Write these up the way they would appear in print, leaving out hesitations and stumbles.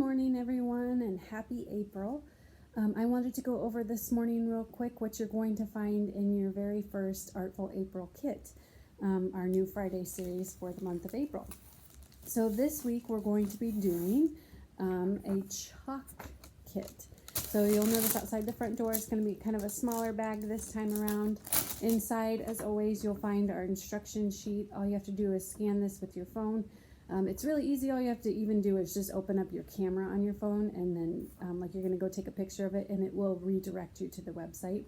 morning, everyone, and happy April. I wanted to go over this morning real quick what you're going to find in your very first Artful April kit, our new Friday series for the month of April. So this week we're going to be doing a chalk kit. So you'll notice outside the front door it's going to be kind of a smaller bag this time around. Inside, as always, you'll find our instruction sheet. All you have to do is scan this with your phone. It's really easy. All you have to even do is just open up your camera on your phone, and then like you're going to go take a picture of it, and it will redirect you to the website.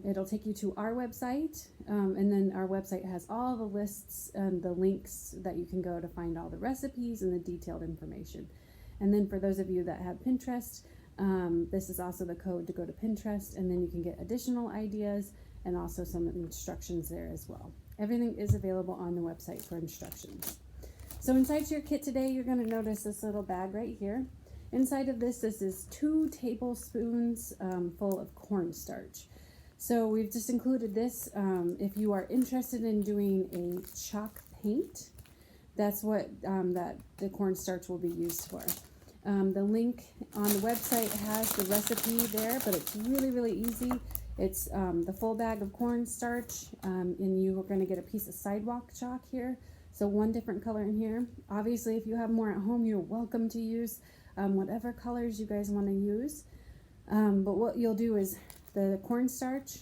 It'll take you to our website, and then our website has all the lists and the links that you can go to find all the recipes and the detailed information. And then for those of you that have Pinterest, this is also the code to go to Pinterest, and then you can get additional ideas and also some instructions there as well. Everything is available on the website for instructions. So inside your kit today, you're going to notice this little bag right here. Inside of this is 2 tablespoons full of cornstarch. So we've just included this. If you are interested in doing a chalk paint, that's what that the cornstarch will be used for. The link on the website has the recipe there, but it's really, really easy. It's the full bag of cornstarch, and you are going to get a piece of sidewalk chalk here. So 1 different color in here. Obviously, if you have more at home, you're welcome to use whatever colors you guys want to use. But what you'll do is the cornstarch,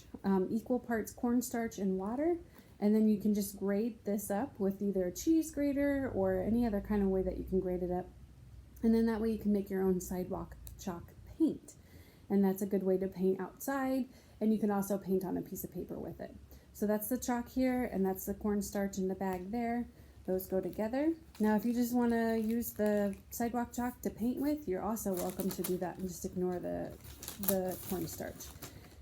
equal parts cornstarch and water, and then you can just grate this up with either a cheese grater or any other kind of way that you can grate it up. And then that way you can make your own sidewalk chalk paint. And that's a good way to paint outside, and you can also paint on a piece of paper with it. So that's the chalk here, and that's the cornstarch in the bag there. Those go together. Now, if you just want to use the sidewalk chalk to paint with, you're also welcome to do that and just ignore the cornstarch.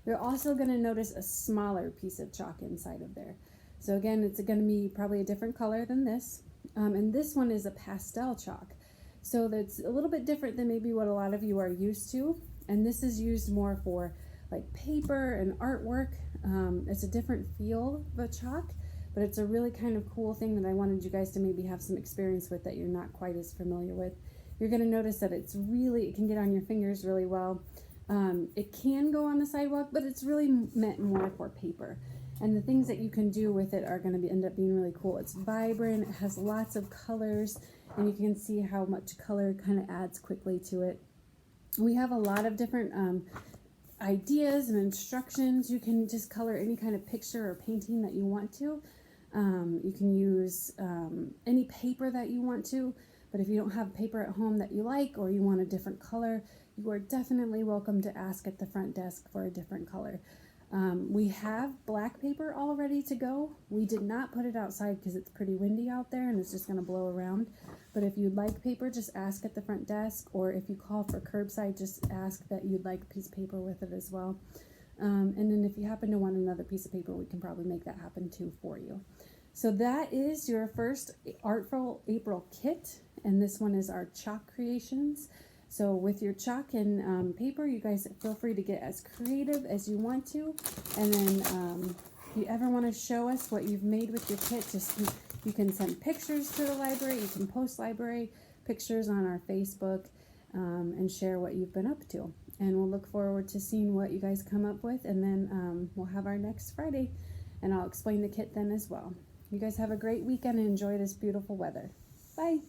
You're also going to notice a smaller piece of chalk inside of there. So again, it's going to be probably a different color than this. And this one is a pastel chalk. So that's a little bit different than maybe what a lot of you are used to. And this is used more for like paper and artwork. It's a different feel of a chalk, but it's a really kind of cool thing that I wanted you guys to maybe have some experience with that you're not quite as familiar with. You're going to notice that it can get on your fingers really well. It can go on the sidewalk, but it's really meant more for paper. And the things that you can do with it are going to end up being really cool. It's vibrant, it has lots of colors, and you can see how much color kind of adds quickly to it. We have a lot of different ideas and instructions. You can just color any kind of picture or painting that you want to. You can use any paper that you want to, but if you don't have paper at home that you like, or you want a different color, you are definitely welcome to ask at the front desk for a different color. We have black paper all ready to go. We did not put it outside because it's pretty windy out there and it's just going to blow around. But if you'd like paper, just ask at the front desk, or if you call for curbside, just ask that you'd like a piece of paper with it as well. And then if you happen to want another piece of paper, we can probably make that happen too for you. So that is your first Artful April kit, and this one is our chalk creations. So with your chalk and paper, you guys feel free to get as creative as you want to. And then if you ever want to show us what you've made with your kit, you can send pictures to the library. You can post library pictures on our Facebook and share what you've been up to. And we'll look forward to seeing what you guys come up with. And then we'll have our next Friday, and I'll explain the kit then as well. You guys have a great weekend and enjoy this beautiful weather. Bye.